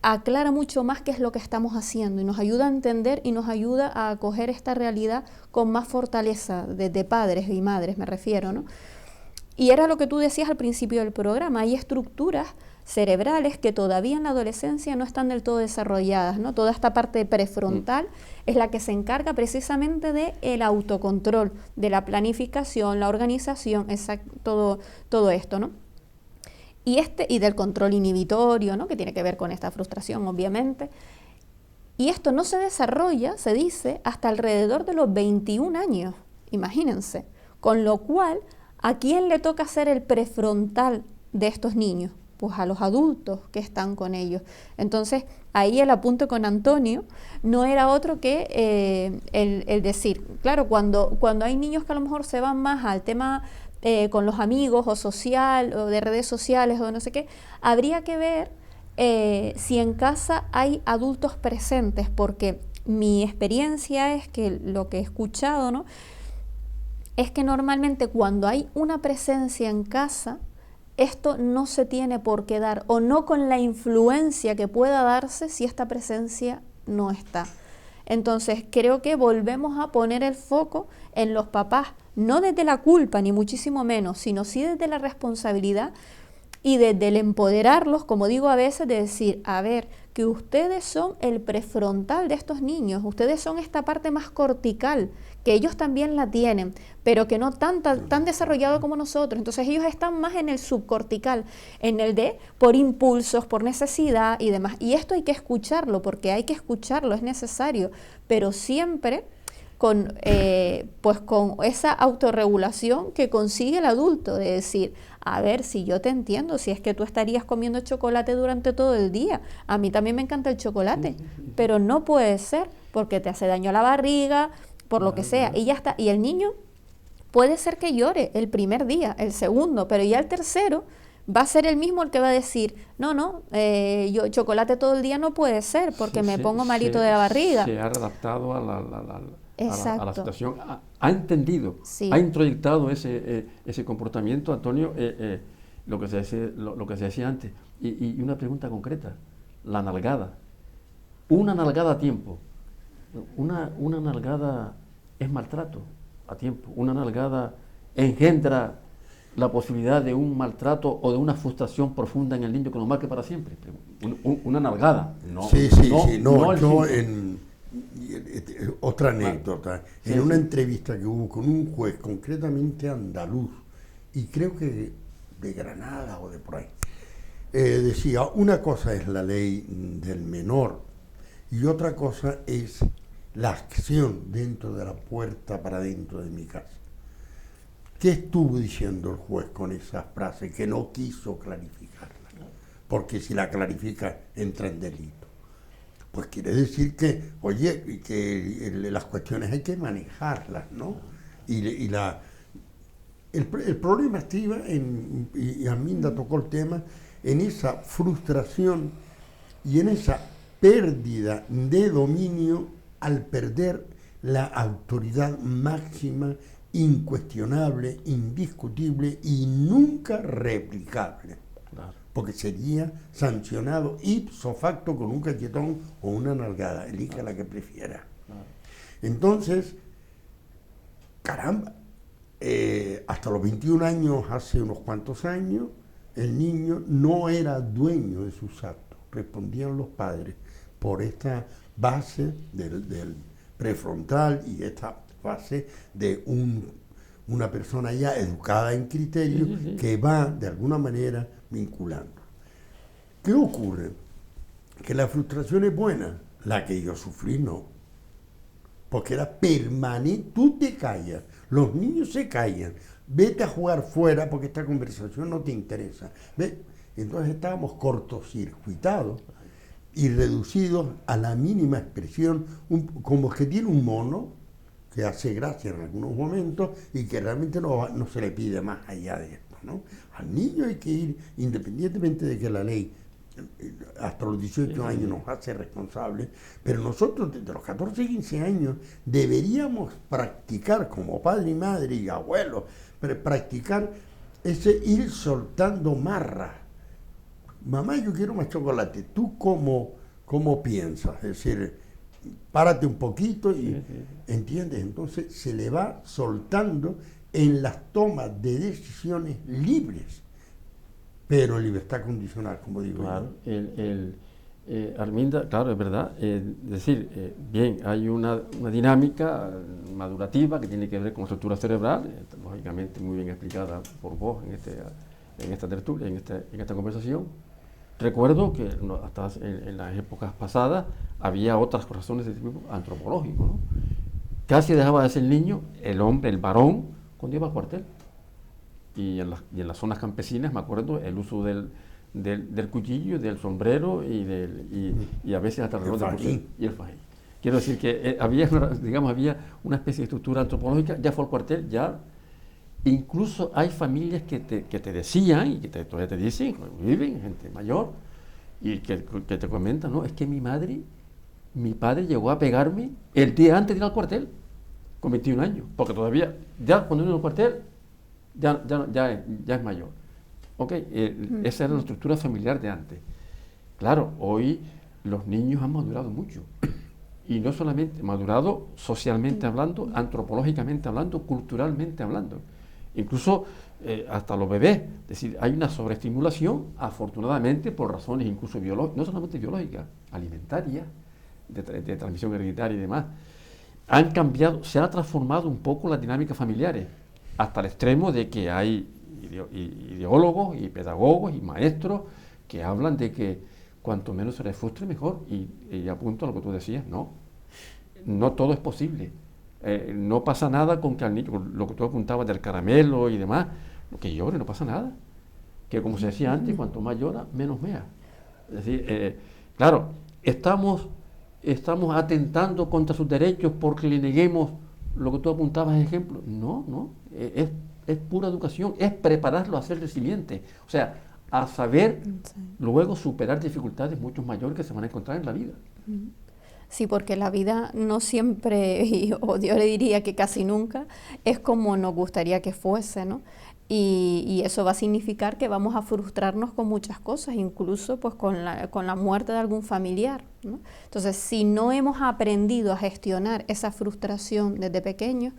aclara mucho más qué es lo que estamos haciendo y nos ayuda a entender y nos ayuda a acoger esta realidad con más fortaleza de padres y madres, me refiero, ¿no? Y era lo que tú decías al principio del programa: hay estructuras cerebrales que todavía en la adolescencia no están del todo desarrolladas, ¿no? Toda esta parte prefrontal es la que se encarga precisamente del autocontrol, de la planificación, la organización, todo esto, ¿no? Y del control inhibitorio, ¿no? Que tiene que ver con esta frustración, obviamente. Y esto no se desarrolla, se dice, hasta alrededor de los 21 años, imagínense. Con lo cual, ¿a quién le toca ser el prefrontal de estos niños? Pues a los adultos que están con ellos. Entonces, ahí el apunte con Antonio no era otro que el decir, claro, cuando hay niños que a lo mejor se van más al tema con los amigos o social o de redes sociales o no sé qué, habría que ver si en casa hay adultos presentes, porque mi experiencia es que lo que he escuchado, ¿no?, es que normalmente cuando hay una presencia en casa, esto no se tiene por qué dar, o no con la influencia que pueda darse si esta presencia no está. Entonces creo que volvemos a poner el foco en los papás, no desde la culpa ni muchísimo menos, sino sí desde la responsabilidad y desde el empoderarlos, como digo a veces, de decir, a ver, que ustedes son el prefrontal de estos niños, ustedes son esta parte más cortical, que ellos también la tienen, pero que no tan desarrollado como nosotros. Entonces ellos están más en el subcortical, en el de por impulsos, por necesidad y demás. Y esto hay que escucharlo, porque hay que escucharlo, es necesario, pero siempre con esa autorregulación que consigue el adulto, de decir, a ver, si yo te entiendo, si es que tú estarías comiendo chocolate durante todo el día, a mí también me encanta el chocolate, pero no puede ser, porque te hace daño a la barriga, por lo que sea, y ya está. Y el niño puede ser que llore el primer día, el segundo, pero ya el tercero va a ser el mismo el que va a decir, no, yo chocolate todo el día no puede ser porque me pongo malito de la barriga. Se ha adaptado a la situación, ha entendido, Sí. ha introyectado ese comportamiento, Antonio, lo que se decía antes. Y una pregunta concreta, la nalgada. Una nalgada a tiempo. Una nalgada es maltrato a tiempo. Una nalgada engendra la posibilidad de un maltrato o de una frustración profunda en el niño que nos marque para siempre. Una nalgada. Otra anécdota. En una entrevista que hubo con un juez, concretamente andaluz, y creo que de Granada o de por ahí, decía, una cosa es la ley del menor y otra cosa es la acción dentro de la puerta para dentro de mi casa. ¿Qué estuvo diciendo el juez con esa frase? Que no quiso clarificarla, porque si la clarifica entra en delito. Pues quiere decir que, oye, que las cuestiones hay que manejarlas, ¿no? El problema estriba, y Arminda tocó el tema, en esa frustración y en esa pérdida de dominio al perder la autoridad máxima, incuestionable, indiscutible y nunca replicable. Claro. Porque sería sancionado ipso facto con un cachetón o una nalgada, elija la que prefiera. Claro. Entonces, caramba, hasta los 21 años, hace unos cuantos años, el niño no era dueño de sus actos, respondían los padres por esta base del prefrontal y esta fase de una persona ya educada en criterio que va de alguna manera vinculando. ¿Qué ocurre? Que la frustración es buena, la que yo sufrí no, porque era permanente. Tú te callas, los niños se callan, vete a jugar fuera porque esta conversación no te interesa. ¿Ves? Entonces estábamos cortocircuitados y reducidos a la mínima expresión, como que tiene un mono que hace gracia en algunos momentos y que realmente no se le pide más allá de esto, ¿no? Al niño hay que ir, independientemente de que la ley hasta los 18 años nos hace responsables, pero nosotros desde los 14 y 15 años deberíamos practicar como padre y madre y abuelos, practicar ese ir soltando marras. Mamá, yo quiero más chocolate. ¿Tú cómo piensas? Es decir, párate un poquito y ¿entiendes? Entonces se le va soltando en las tomas de decisiones libres, pero libertad condicional, como digo. Claro, Arminda, claro, es verdad. Bien, hay una dinámica madurativa que tiene que ver con la estructura cerebral, lógicamente muy bien explicada por vos en esta tertulia, en esta conversación. Recuerdo que hasta en las épocas pasadas había otras razones de tipo antropológico, ¿no? Casi dejaba de ser niño el hombre, el varón, cuando iba al cuartel. Y en las zonas campesinas, me acuerdo, el uso del cuchillo, del sombrero y a veces hasta el reloj de pulsera y el fajín. Quiero decir que había una especie de estructura antropológica, ya fue al cuartel, ya. Incluso hay familias que te decían, y que todavía te dicen, viven gente mayor, y que te comentan, no, es que mi padre llegó a pegarme el día antes de ir al cuartel, con 21 años, porque todavía, ya cuando uno va al cuartel, ya es mayor. Esa era la estructura familiar de antes. Claro, hoy los niños han madurado mucho, y no solamente madurado socialmente hablando, antropológicamente hablando, culturalmente hablando. Incluso hasta los bebés, es decir, hay una sobreestimulación, afortunadamente, por razones incluso biológicas, no solamente biológicas, alimentarias, de transmisión hereditaria y demás. Han cambiado, se ha transformado un poco las dinámicas familiares, hasta el extremo de que hay ideólogos y pedagogos y maestros que hablan de que cuanto menos se les frustre mejor, y apunto a lo que tú decías, no todo es posible. No pasa nada con que al niño, lo que tú apuntabas del caramelo y demás, que llore, no pasa nada. Que como se decía antes, cuanto más llora, menos mea. Es decir, claro, estamos atentando contra sus derechos porque le neguemos lo que tú apuntabas en ejemplo. No, es pura educación, es prepararlo a ser resiliente. O sea, a saber luego superar dificultades mucho mayores que se van a encontrar en la vida. Sí, porque la vida no siempre, o yo le diría que casi nunca, es como nos gustaría que fuese, ¿no? Y eso va a significar que vamos a frustrarnos con muchas cosas, incluso pues con la muerte de algún familiar, ¿no? Entonces, si no hemos aprendido a gestionar esa frustración desde pequeños,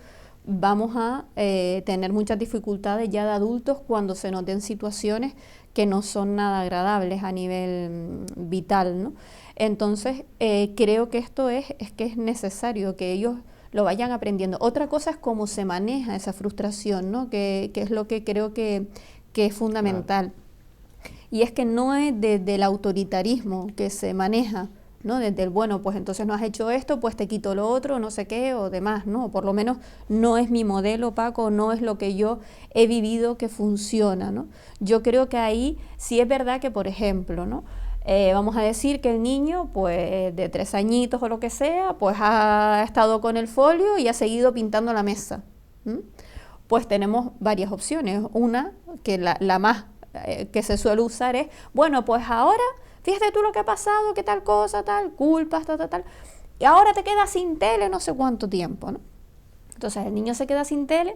vamos a tener muchas dificultades ya de adultos cuando se nos den situaciones que no son nada agradables a nivel vital, ¿no? Entonces, creo que esto es que es necesario que ellos lo vayan aprendiendo. Otra cosa es cómo se maneja esa frustración, ¿no? Que es lo que creo que es fundamental. Y es que no es desde el autoritarismo que se maneja, ¿no? Desde el, bueno, pues entonces no has hecho esto, pues te quito lo otro, no sé qué, o demás, ¿no? Por lo menos no es mi modelo, Paco, no es lo que yo he vivido que funciona, ¿no? Yo creo que ahí sí es verdad que, por ejemplo, ¿no? Vamos a decir que el niño, pues de 3 añitos o lo que sea, pues ha estado con el folio y ha seguido pintando la mesa. Pues tenemos varias opciones. Una, que la más que se suele usar es, bueno, pues ahora, fíjate tú lo que ha pasado, que tal cosa, tal, culpas, tal, y ahora te quedas sin tele no sé cuánto tiempo, ¿no? Entonces el niño se queda sin tele,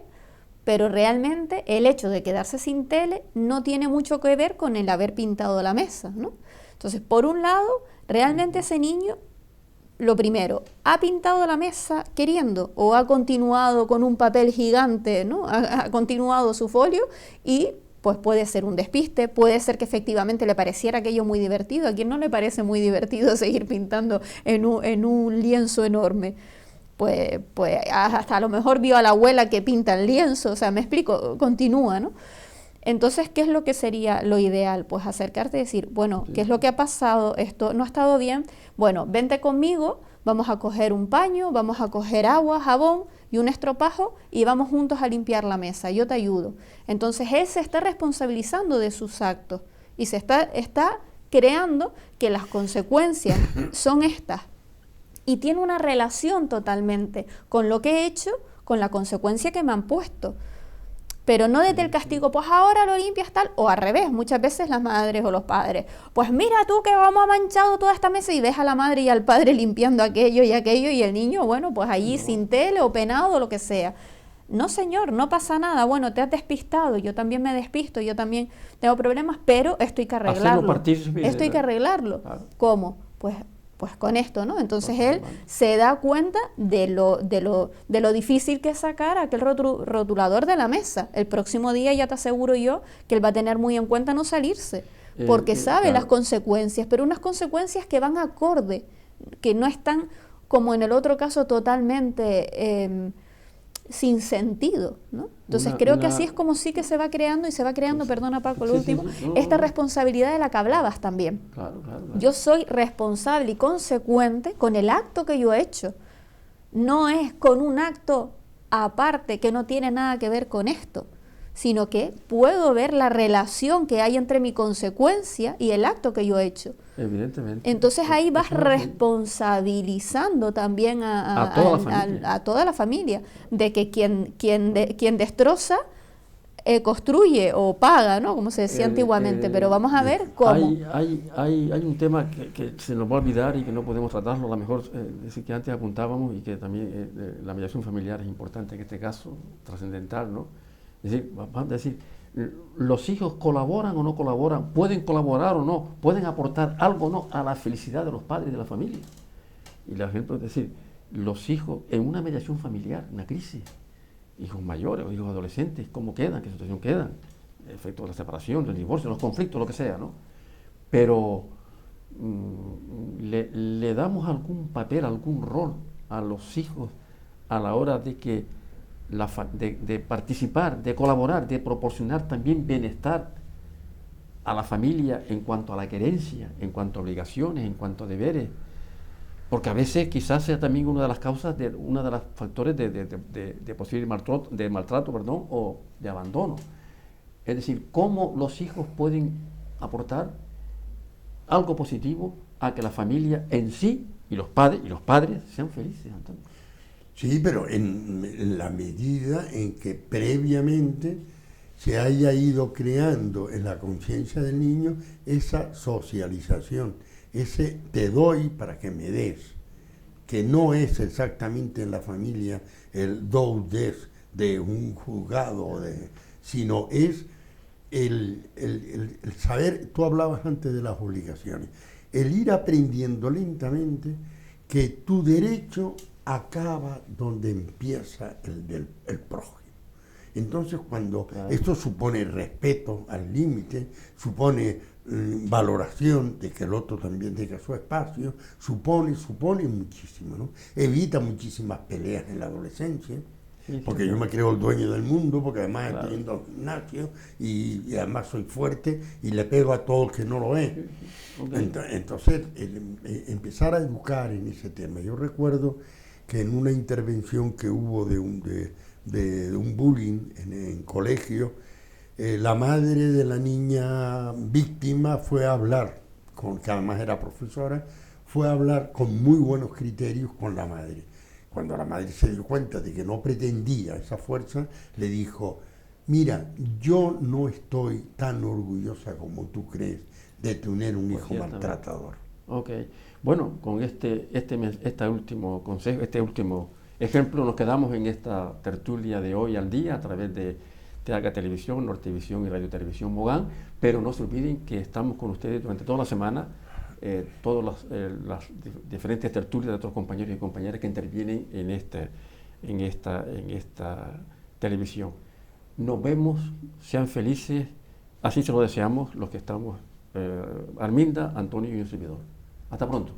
pero realmente el hecho de quedarse sin tele no tiene mucho que ver con el haber pintado la mesa, ¿no? Entonces, por un lado, realmente ese niño, lo primero, ¿ha pintado la mesa queriendo o ha continuado con un papel gigante, ¿no? Ha continuado su folio y pues puede ser un despiste, puede ser que efectivamente le pareciera aquello muy divertido. ¿A quién no le parece muy divertido seguir pintando en un lienzo enorme? Pues hasta a lo mejor vio a la abuela que pinta el lienzo, o sea, me explico, continúa, ¿no? Entonces, ¿qué es lo que sería lo ideal? Pues acercarte y decir, bueno, ¿qué es lo que ha pasado? Esto no ha estado bien. Bueno, vente conmigo, vamos a coger un paño, vamos a coger agua, jabón y un estropajo y vamos juntos a limpiar la mesa, yo te ayudo. Entonces, él se está responsabilizando de sus actos y se está creando que las consecuencias son estas. Y tiene una relación totalmente con lo que he hecho, con la consecuencia que me han puesto. Pero no desde el castigo, pues ahora lo limpias tal, o al revés, muchas veces las madres o los padres, pues mira tú que vamos a manchado toda esta mesa y ves a la madre y al padre limpiando aquello y el niño, bueno, pues allí sin tele o penado o lo que sea. No señor, no pasa nada, bueno, te has despistado, yo también me despisto, yo también tengo problemas, pero esto hay que arreglarlo. Esto hay que arreglarlo. Claro. ¿Cómo? Pues con esto, ¿no? Entonces él se da cuenta de lo difícil que es sacar aquel rotulador de la mesa. El próximo día ya te aseguro yo que él va a tener muy en cuenta no salirse, porque sabe las consecuencias, pero unas consecuencias que van acorde, que no están como en el otro caso totalmente sin sentido, ¿no? Entonces creo que así es como sí que se va creando y se va creando, perdona Paco, lo último, esta responsabilidad de la que hablabas también. Claro. Yo soy responsable y consecuente con el acto que yo he hecho. No es con un acto aparte que no tiene nada que ver con esto, sino que puedo ver la relación que hay entre mi consecuencia y el acto que yo he hecho. Evidentemente. Entonces ahí vas responsabilizando también a toda la familia de que quien destroza construye o paga, ¿no? Como se decía antiguamente, pero vamos a ver cómo. Hay un tema que se nos va a olvidar y que no podemos tratarlo, a lo mejor decir que antes apuntábamos y que también la mediación familiar es importante en este caso, trascendental, ¿no? Es decir, vamos a decir, los hijos colaboran o no colaboran, pueden colaborar o no, pueden aportar algo o no a la felicidad de los padres y de la familia. Y el ejemplo es decir, los hijos en una mediación familiar, una crisis, hijos mayores o hijos adolescentes, ¿cómo quedan? ¿Qué situación quedan? El efecto de la separación, del divorcio, los conflictos, lo que sea, ¿no? Pero le damos algún papel, algún rol a los hijos a la hora de que de participar, de colaborar, de proporcionar también bienestar a la familia en cuanto a la querencia, en cuanto a obligaciones, en cuanto a deberes, porque a veces quizás sea también una de las causas, una de los factores de posible maltrato, o de abandono. Es decir, cómo los hijos pueden aportar algo positivo a que la familia en sí y los padres sean felices, Antonio. Sí, pero en la medida en que previamente se haya ido creando en la conciencia del niño esa socialización, ese te doy para que me des, que no es exactamente en la familia el do des de un juzgado, sino es el saber. Tú hablabas antes de las obligaciones, el ir aprendiendo lentamente que tu derecho acaba donde empieza el del prójimo. Entonces, cuando esto supone respeto al límite, supone valoración de que el otro también tenga su espacio, supone muchísimo, ¿no? Evita muchísimas peleas en la adolescencia, porque yo me creo el dueño del mundo, porque además estoy yendo al gimnasio y además soy fuerte y le pego a todo el que no lo es. Entonces, empezar a educar en ese tema. Yo recuerdo que en una intervención que hubo de un bullying en colegio, la madre de la niña víctima fue a hablar, que además era profesora, fue a hablar con muy buenos criterios con la madre. Cuando la madre se dio cuenta de que no pretendía esa fuerza, le dijo: mira, yo no estoy tan orgullosa como tú crees de tener un hijo maltratador. Ok, bueno, con este último consejo, este último ejemplo, nos quedamos en esta tertulia de Hoy al Día a través de TH Televisión, Nortevisión y Radio Televisión Mogán, pero no se olviden que estamos con ustedes durante toda la semana, todas las diferentes tertulias de otros compañeros y compañeras que intervienen en esta televisión. Nos vemos, sean felices, así se lo deseamos los que estamos, Arminda, Antonio y un servidor. Hasta pronto.